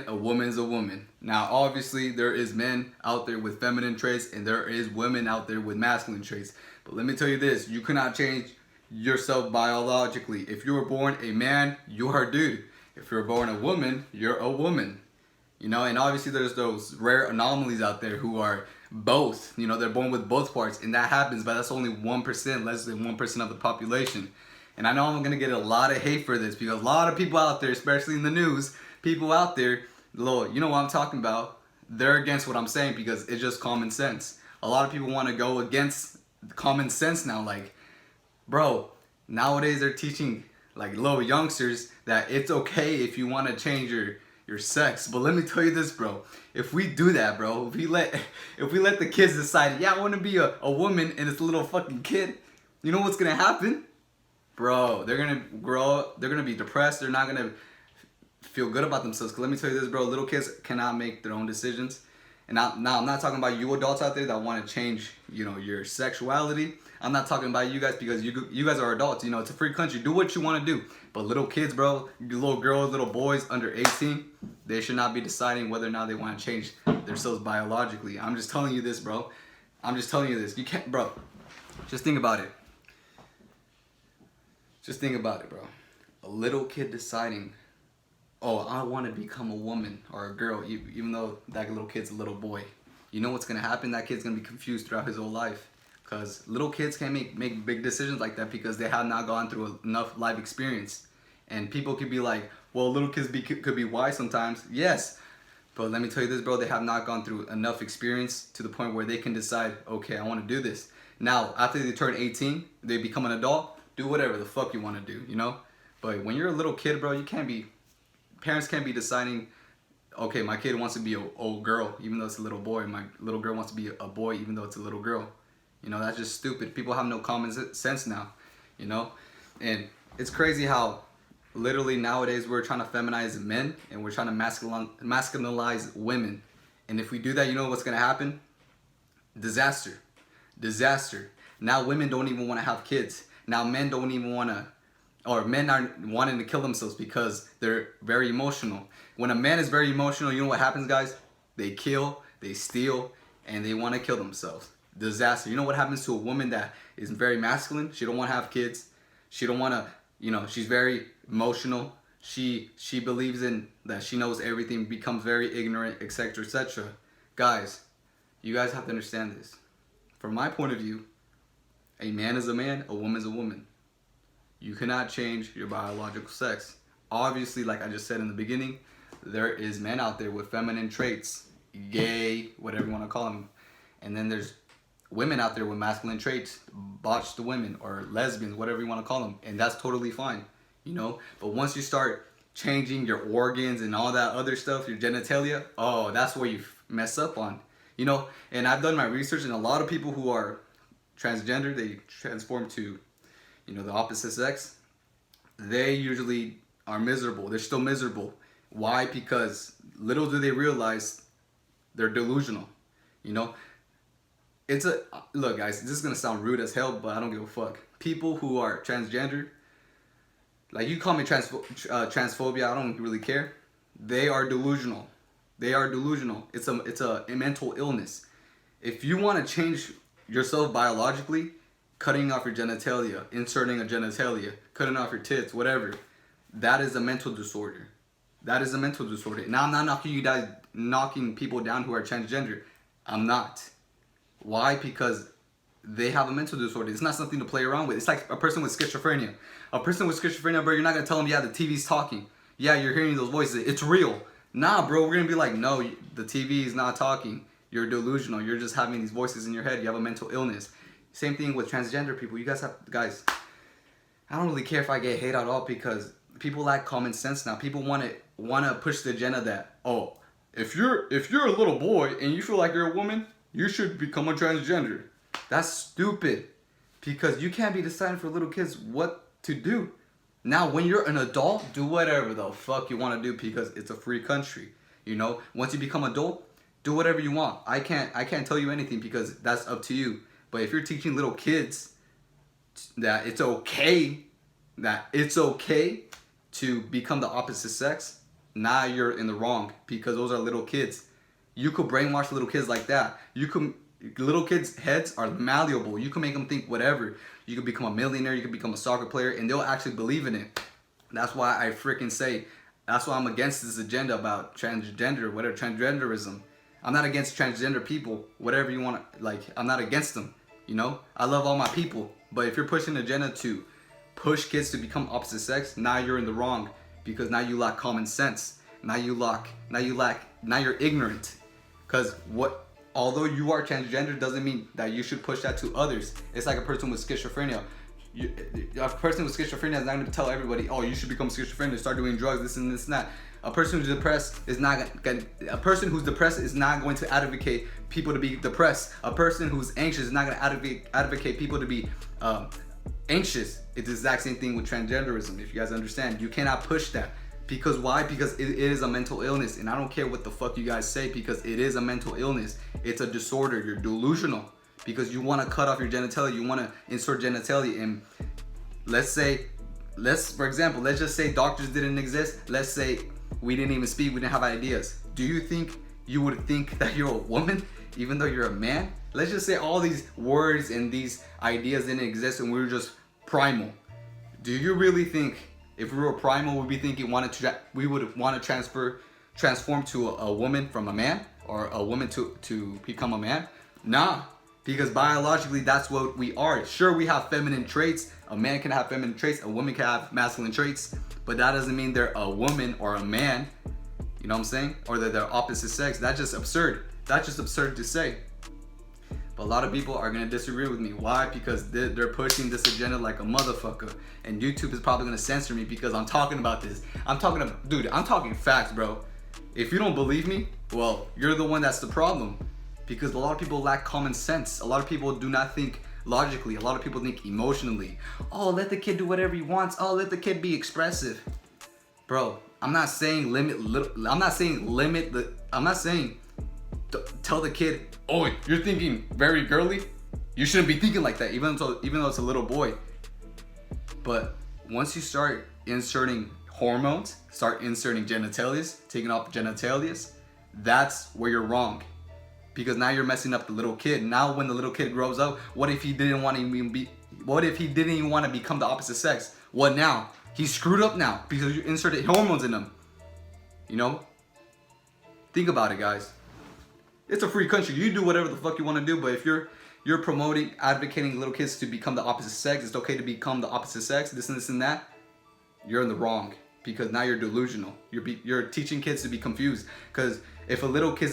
a woman's a woman. Now, obviously, there is men out there with feminine traits, and there is women out there with masculine traits. But let me tell you this, you cannot change yourself biologically. If you were born a man, you are a dude. If you're born a woman, you're a woman. You know, and obviously there's those rare anomalies out there who are both. You know, they're born with both parts, and that happens, but that's only 1%, less than 1% of the population. And I know I'm gonna get a lot of hate for this because a lot of people out there, especially in the news, people out there, Lord, you know what I'm talking about, they're against what I'm saying because it's just common sense. A lot of people want to go against common sense now. Like, bro, nowadays they're teaching like little youngsters that it's okay if you want to change your sex. But let me tell you this, bro. If we do that, bro, if we let the kids decide, yeah, I want to be a woman, and it's a little fucking kid, you know what's gonna happen? Bro, they're gonna grow up, they're gonna be depressed, they're not gonna feel good about themselves. Cause let me tell you this, bro, little kids cannot make their own decisions. And now I'm not talking about you adults out there that want to change, you know, your sexuality. I'm not talking about you guys because you guys are adults. You know, it's a free country. Do what you want to do. But little kids, bro, little girls, little boys under 18, they should not be deciding whether or not they want to change themselves biologically. I'm just telling you this, bro. I'm just telling you this. You can't, bro. Just think about it. Just think about it, bro. A little kid deciding, oh, I want to become a woman or a girl, even though that little kid's a little boy. You know what's going to happen? That kid's going to be confused throughout his whole life. Because little kids can't make big decisions like that because they have not gone through enough life experience. And people could be like, well, little kids could be wise sometimes. Yes. But let me tell you this, bro. They have not gone through enough experience to the point where they can decide, okay, I want to do this. Now, after they turn 18, they become an adult. Do whatever the fuck you want to do, you know? But when you're a little kid, bro, parents can't be deciding, okay, my kid wants to be a girl, even though it's a little boy. My little girl wants to be a boy, even though it's a little girl. You know, that's just stupid. People have no common sense now, you know? And it's crazy how literally nowadays we're trying to feminize men and we're trying to masculinize women. And if we do that, you know what's going to happen? Disaster. Disaster. Now women don't even want to have kids. Now men don't even want to, or men are wanting to kill themselves because they're very emotional. When a man is very emotional, you know what happens, guys? They kill, they steal, and they want to kill themselves. Disaster. You know what happens to a woman that is very masculine? She don't want to have kids. She don't want to, you know, she's very emotional. She believes in that she knows everything, becomes very ignorant, etc., etc. Guys, you guys have to understand this. From my point of view, a man is a man, a woman is a woman. You cannot change your biological sex. Obviously, like I just said in the beginning, there is men out there with feminine traits, gay, whatever you want to call them. And then there's women out there with masculine traits, botched women or lesbians, whatever you want to call them. And that's totally fine, you know? But once you start changing your organs and all that other stuff, your genitalia, oh, that's where you mess up on, you know? And I've done my research, and a lot of people who are transgender, they transform to, you know, the opposite sex, they usually are miserable. They're still miserable. Why? Because little do they realize they're delusional, you know? Look, guys, this is gonna sound rude as hell, but I don't give a fuck. People who are transgender, like you call me transphobia, I don't really care. They are delusional. They are delusional. It's a mental illness. If you want to change yourself biologically, cutting off your genitalia, inserting a genitalia, cutting off your tits, whatever, that is a mental disorder. That is a mental disorder. Now, I'm not knocking people down who are transgender. I'm not. Why? Because they have a mental disorder. It's not something to play around with. It's like a person with schizophrenia. A person with schizophrenia, bro, you're not going to tell them, yeah, the TV's talking. Yeah, you're hearing those voices. It's real. Nah, bro, we're going to be like, no, the TV is not talking. You're delusional. You're just having these voices in your head. You have a mental illness. Same thing with transgender people. You guys, I don't really care if I get hate at all because people lack common sense now. People want to push the agenda that, oh, if you're a little boy and you feel like you're a woman, you should become a transgender. That's stupid because you can't be deciding for little kids what to do. Now, when you're an adult, do whatever the fuck you want to do because it's a free country. You know, once you become adult, do whatever you want. I can't tell you anything because that's up to you. But if you're teaching little kids that it's okay to become the opposite sex, now you're in the wrong because those are little kids. You could brainwash little kids like that. Little kids' heads are malleable. You can make them think whatever. You could become a millionaire. You could become a soccer player, and they'll actually believe in it. That's why I freaking say. That's why I'm against this agenda about transgender, whatever, transgenderism. I'm not against transgender people, whatever you want to, like, I'm not against them, you know? I love all my people, but if you're pushing an agenda to push kids to become opposite sex, now you're in the wrong because now you lack common sense. Now you're ignorant. Because although you are transgender doesn't mean that you should push that to others. It's like a person with schizophrenia. A person with schizophrenia is not going to tell everybody, oh, you should become schizophrenic, start doing drugs, this and this and that. A person who's depressed is not going to advocate people to be depressed. A person who's anxious is not going to advocate people to be anxious. It's the exact same thing with transgenderism. If you guys understand, you cannot push that. Because why? Because it is a mental illness, and I don't care what the fuck you guys say, because it is a mental illness. It's a disorder. You're delusional because you want to cut off your genitalia. You want to insert genitalia, and for example, let's just say doctors didn't exist. Let's say we didn't even speak. We didn't have ideas. Do you think you would think that you're a woman even though you're a man? Let's just say all these words and these ideas didn't exist and we were just primal. Do you really think if we were primal, we'd be thinking we would want to transform to a woman from a man, or a woman to become a man? Nah, because biologically that's what we are. Sure, we have feminine traits. A man can have feminine traits, a woman can have masculine traits, but that doesn't mean they're a woman or a man. You know what I'm saying? Or that they're opposite sex. That's just absurd. That's just absurd to say. But a lot of people are gonna disagree with me. Why? Because they're pushing this agenda like a motherfucker. And YouTube is probably gonna censor me because I'm talking about this. I'm talking facts, bro. If you don't believe me, well, you're the one that's the problem. Because a lot of people lack common sense. A lot of people do not think logically. A lot of people think emotionally. Oh, let the kid do whatever he wants. Oh, let the kid be expressive. Bro, I'm not saying tell the kid, oh, you're thinking very girly. You shouldn't be thinking like that, even though it's a little boy. But once you start inserting hormones, start inserting genitalias, taking off genitalias, that's where you're wrong. Because now you're messing up the little kid. Now when the little kid grows up, what if he didn't even want to become the opposite sex? What now? He's screwed up now because you inserted hormones in him. You know? Think about it, guys. It's a free country. You do whatever the fuck you want to do, but if you're promoting, advocating little kids to become the opposite sex, it's okay to become the opposite sex, this and that, you're in the wrong. Because now you're delusional. You're teaching kids to be confused. Because if a little kid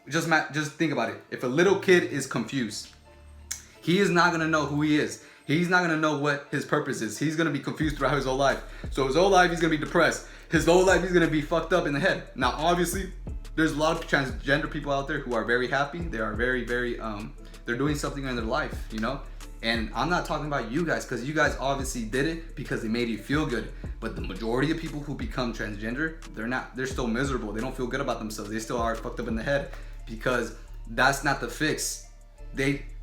just think about it. If a little kid is confused, he is not gonna know who he is. He's not gonna know what his purpose is. He's gonna be confused throughout his whole life. So his whole life he's gonna be depressed. His whole life he's gonna be fucked up in the head. Now obviously, there's a lot of transgender people out there who are very happy. They are very, they're doing something in their life, you know? And I'm not talking about you guys, because you guys obviously did it because they made you feel good. But the majority of people who become transgender, they're still miserable. They don't feel good about themselves. They still are fucked up in the head, because that's not the fix.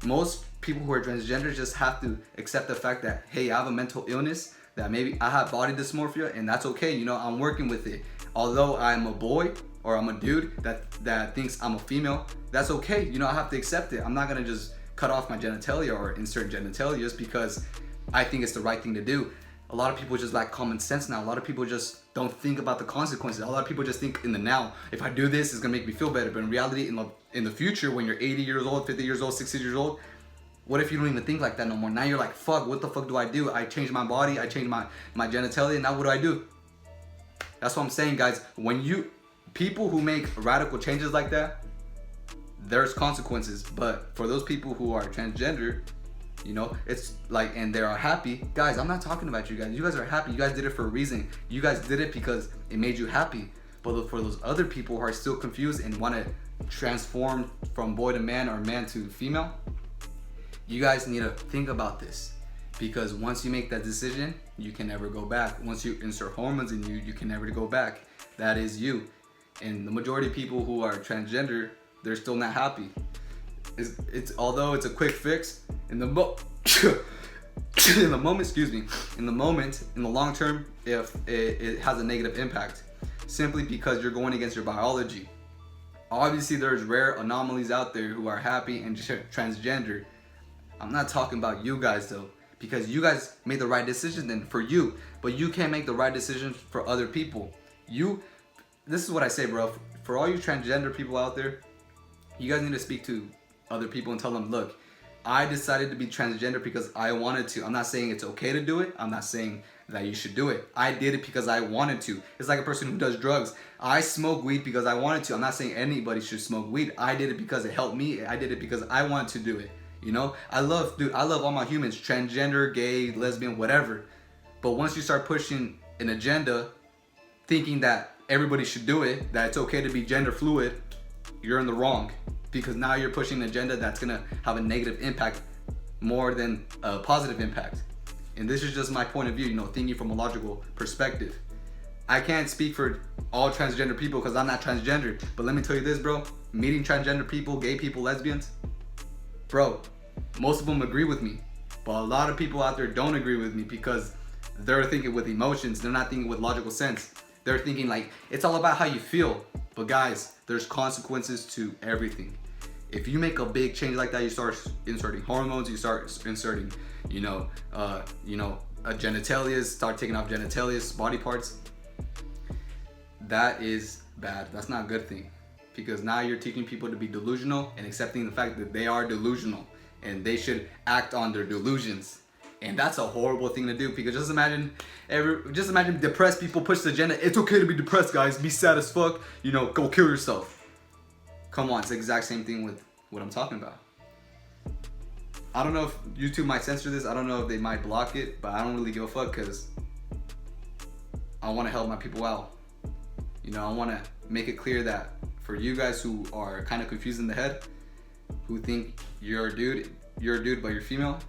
Most people who are transgender just have to accept the fact that, hey, I have a mental illness, that maybe I have body dysmorphia, and that's okay. You know, I'm working with it. Although I'm a boy or I'm a dude that thinks I'm a female, that's okay. You know, I have to accept it. I'm not gonna just cut off my genitalia or insert genitalia just because I think it's the right thing to do. A lot of people just lack common sense now. A lot of people just don't think about the consequences. A lot of people just think in the now. If I do this, it's gonna make me feel better. But in reality, in the future, when you're 80 years old, 50 years old, 60 years old, what if you don't even think like that no more? Now you're like, fuck, what the fuck do I do? I changed my body, I changed my genitalia, now what do I do? That's what I'm saying, guys. People who make radical changes like that, there's consequences. But for those people who are transgender, you know, it's like, and they are happy. Guys, I'm not talking about you guys. You guys are happy. You guys did it for a reason. You guys did it because it made you happy. But for those other people who are still confused and want to transform from boy to man or man to female, you guys need to think about this. Because once you make that decision, you can never go back. Once you insert hormones in you, you can never go back. That is you. And the majority of people who are transgender, they're still not happy. Although it's a quick fix, in the moment, in the long term, if it has a negative impact. simply because you're going against your biology. Obviously, there's rare anomalies out there who are happy and transgender. I'm not talking about you guys though, because you guys made the right decision then for you, but you can't make the right decisions for other people. This is what I say, bro. For all you transgender people out there, you guys need to speak to other people and tell them, look, I decided to be transgender because I wanted to. I'm not saying it's okay to do it. I'm not saying that you should do it. I did it because I wanted to. It's like a person who does drugs. I smoke weed because I wanted to. I'm not saying anybody should smoke weed. I did it because it helped me. I did it because I wanted to do it. You know, I love all my humans, transgender, gay, lesbian, whatever. But once you start pushing an agenda, thinking that everybody should do it, that it's okay to be gender fluid, you're in the wrong. Because now you're pushing an agenda that's gonna have a negative impact more than a positive impact. And this is just my point of view, you know, thinking from a logical perspective. I can't speak for all transgender people because I'm not transgender. But let me tell you this, bro. Meeting transgender people, gay people, lesbians, bro, most of them agree with me. But a lot of people out there don't agree with me because they're thinking with emotions. They're not thinking with logical sense. They're thinking like, it's all about how you feel. But guys, there's consequences to everything. If you make a big change like that, you start inserting hormones, you start inserting, genitalia, start taking off genitalia, body parts. That is bad. That's not a good thing. Because now you're teaching people to be delusional and accepting the fact that they are delusional and they should act on their delusions. And that's a horrible thing to do, because just imagine depressed people push the agenda. It's okay to be depressed, guys. Be sad as fuck. Go kill yourself. Come on, it's the exact same thing with what I'm talking about. I don't know if YouTube might censor this. I don't know if they might block it, but I don't really give a fuck because I want to help my people out. I want to make it clear that for you guys who are kind of confused in the head, who think you're a dude but you're female,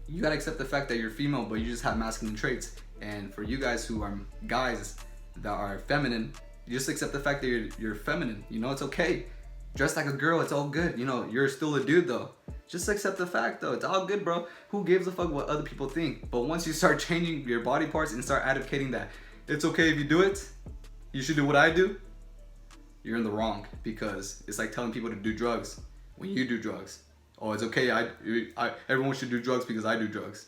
you gotta accept the fact that you're female but you just have masculine traits. And for you guys who are guys that are feminine, you just accept the fact that you're feminine. It's okay. Dress like a girl, it's all good. You're still a dude though. Just accept the fact though. It's all good, bro. Who gives a fuck what other people think? But once you start changing your body parts and start advocating that it's okay if you do it, you should do what I do, you're in the wrong. Because it's like telling people to do drugs when you do drugs. Oh, it's okay, everyone should do drugs because I do drugs.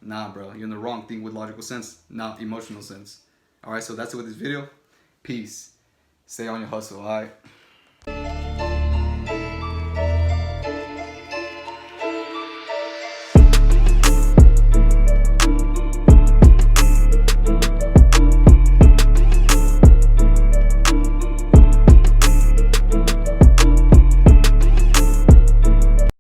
Nah, bro, you're in the wrong. Think with logical sense, not emotional sense. Alright, so that's it with this video. Peace. Stay on your hustle, alright?